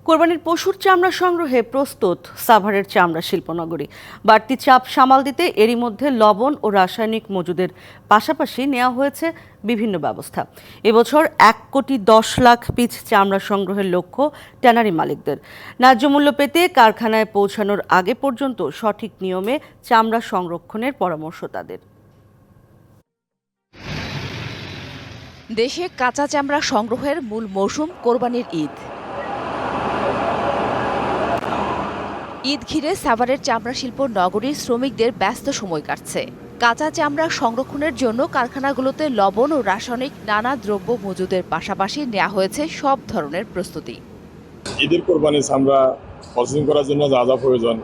কোরবানির পশুর চামড়া সংগ্রহে প্রস্তুত সাভারের চামড়া শিল্পনগরী। বাড়তি চাপ সামাল দিতে এরই মধ্যে লবণ ও রাসায়নিক মজুদের পাশাপাশি নেওয়া হয়েছে বিভিন্ন ব্যবস্থা। এবছর 1,10,00,000 পিস চামড়া সংগ্রহের লক্ষ্য ট্যানারি মালিকদের। ন্যায্য মূল্য পেতে কারখানায় পৌঁছানোর আগে পর্যন্ত সঠিক নিয়মে চামড়া সংরক্ষণের পরামর্শ তাদের। দেশে কাঁচা চামড়া সংগ্রহের মূল মৌসুম কোরবানির ঈদ। ঈদ ঘিরে সাভারের চামড়া শিল্প নগরীর শ্রমিকদের ব্যস্ত সময় কাটছে। কাঁচা চামড়া সংরক্ষণের জন্য কারখানাগুলোতে লবণ ও রাসায়নিক নানা দ্রব্য মজুদের পাশাপাশি নেওয়া হয়েছে সব ধরনের প্রস্তুতি। ঈদের কোরবানি চামড়া প্রসেসিং করার জন্য যা যা প্রয়োজন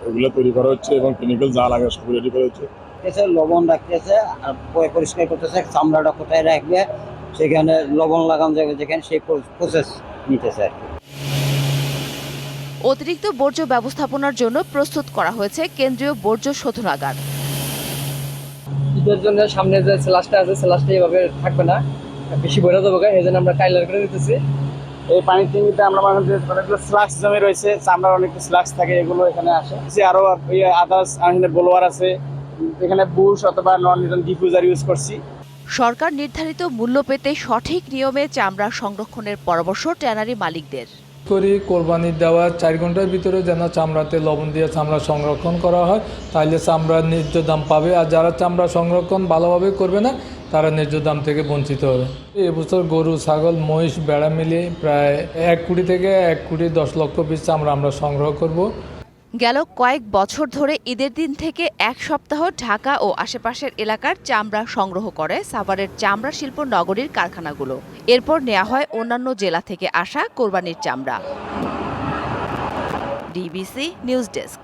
ওগুলো তৈরি করা হচ্ছে এবং কেমিক্যাল যা লাগে সব রেডি করা হচ্ছে। লবণ রাখতেছে আর পরিষ্কার করতেছে, চামড়াটা কোথায় রাখবে সেখানে লবণ লাগানো যাবে যেখানে সেই প্রসেস নিতেছে আর কি। অতিরিক্ত বর্জ্য ব্যবস্থাপনার জন্য প্রস্তুত করা হয়েছে কেন্দ্রীয় বর্জ্য শোধনাগার। ঈদের জন্য সামনে যে স্ল্যাশটা আছে স্ল্যাশটা এভাবে থাকবে না, বেশি বইরা দেবো, এই জন্য আমরা কাইলার করে নিতেছি। এই পানির ট্যাঙ্কিতে আমরা অনেকগুলো স্লাক্স জমে রয়েছে, চামড়ার অনেকগুলো স্লাক্স থাকে, এগুলো এখানে আসে। আরো আদার্স ব্লোয়ার আছে, এখানে বুশ অথবা নন নিউটন ডিফিউজার ইউজ করছি। সরকার নির্ধারিত মূল্য পেতে সঠিক নিয়মে চামড়া সংরক্ষণের পরামর্শ ট্যানারি মালিকদের। করি কোরবানি দেওয়ার 4 ঘন্টার ভিতরে যেন চামড়াতে লবণ দিয়ে চামড়া সংরক্ষণ করা হয়, তাহলে চামড়া ন্যায্য দাম পাবে। আর যারা চামড়া সংরক্ষণ ভালোভাবে করবে না তারা ন্যায্য দাম থেকে বঞ্চিত হবে। এবছর গরু, ছাগল, মহিষ, ভেড়া মিলিয়ে প্রায় 1 কোটি থেকে 1,10,00,000 পিস চামড়া আমরা সংগ্রহ করব। গেল কয়েক বছর ধরে ঈদের দিন থেকে 1 সপ্তাহ ঢাকা ও আশেপাশের এলাকার চামড়া সংগ্রহ করে সাভারের চামড়া শিল্প নগরীর কারখানাগুলো। এরপর নেওয়া হয় অন্যান্য জেলা থেকে আসা কোরবানির চামড়া। DBC news desk.